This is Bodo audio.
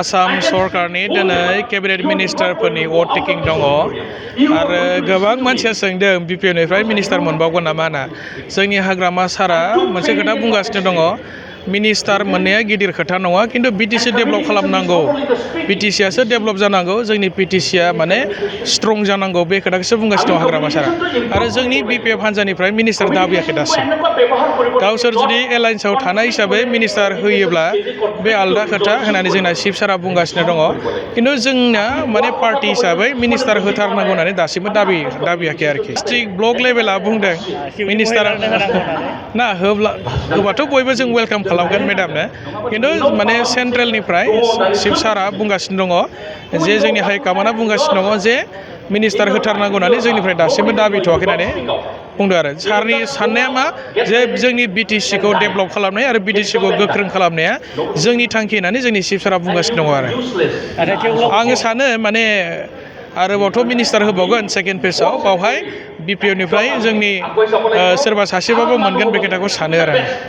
आसाम सरकारनि दिनै केबिनेट मिनिस्टारफोरनि वोट टेकिं दङ आरो गोबां मानसिया सोंदों बिपिएफनिफ्राय मिनिस्टार मोनबावगोन नामा होनना जोंनि हाग्रामा सारा मोनसे खोथा बुंगासिनो दङ मिनिस्टार मोननाया गिदिर खोथा नङा खिन्थु बिटिसि डेभेलप खालामनांगौ बिटिसिआसो डेभेलप जानांगौ जोंनि पिटिसिआ माने स्ट्रं जानांगौ बे खोथाखौसो बुंगासिनो दं हाग्रामा सारा आरो जोंनि बिपिएफ हान्जानिफ्राय मिनिस्टार दाबियाखै दासिम गावसोर जुदि एलायन्सआव थानाय हिसाबै मिनिस्टार होयोब्ला बे आलदा खोथा होननानै जोंना चिफ सारा बुंगासिनो दङ खिन्थु जोंना माने पार्टि हिसाबै मिनिस्टार होथारनांगौ होननानै दासिमबो दाबियाखै आरोखि डिस्ट्रिक्ट ब्लक लेभेला बुंदों मिनिस्टार ना होबाथ' बयबो जों वेलकाम खालामगोन मेडामनो खिन्थु माने सेन्ट्रेलनिफ्राय चिफ सारा बुंगासिनो दङ जे जोंनि हाइकमान्डआ बुंगासिनो दङ जे मिनिस्टार होथारनांगौ होननानै जोंनिफ्राय दासिमबो दाबिथ'वाखै होननानै बुंदों आरो सारनि साननाया मा जे जोंनि बिटिसिखौ डेभेलप खालामनाय आरो बिटिसिखौ गोख्रों खालामनाया जोंनि थांखि होननानै जोंनि चिफ सारा बुंगासिनो दङ आरो आङो सानो माने आरोबावथ' मिनिस्टार होबावगोन सेकेन्ड फेजआव बावहाय बिपिएफनिफ्राय जोंनि सोरबा सासेबाबो मोनगोन बे खोथाखौ सानो आरो